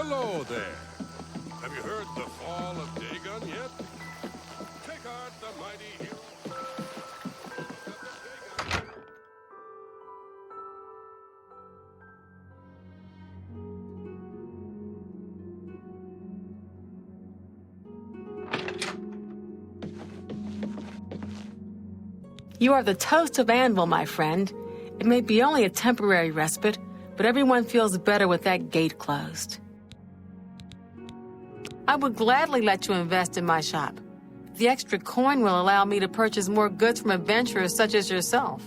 Hello there. Have you heard the fall of Dagon yet? Take art the mighty hero. You are the toast of Anvil, my friend. It may be only a temporary respite, but everyone feels better with that gate closed. I would gladly let you invest in my shop. The extra coin will allow me to purchase more goods from adventurers such as yourself.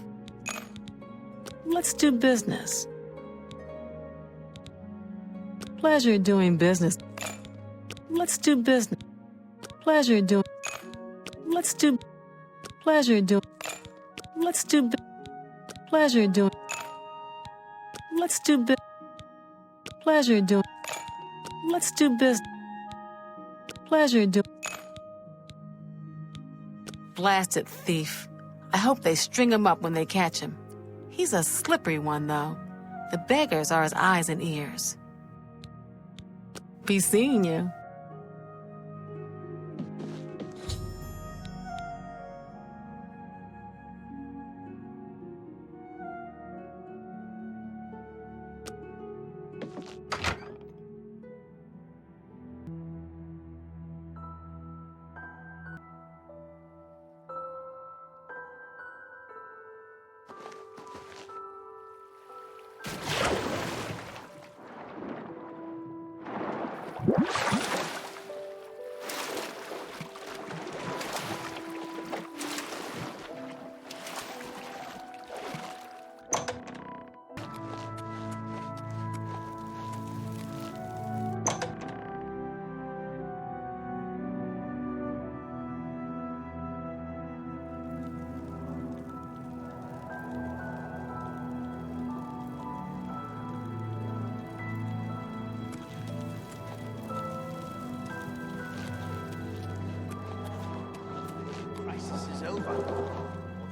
Let's do business. Pleasure doing business. Let's do business. Pleasure doing. Let's do. Pleasure doing. Let's do. Pleasure doing. Let's do. Pleasure doing. Let's do business. Pleasure doing. Blasted thief. I hope they string him up when they catch him. He's a slippery one, though. The beggars are his eyes and ears. Be seeing you.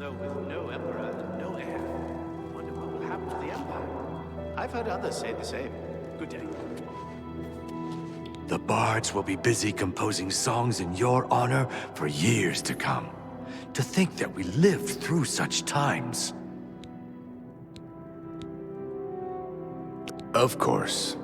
Although with no emperor and no heir, I wonder what will happen to the empire. I've heard others say the same. Good day. The bards will be busy composing songs in your honor for years to come. To think that we lived through such times. Of course,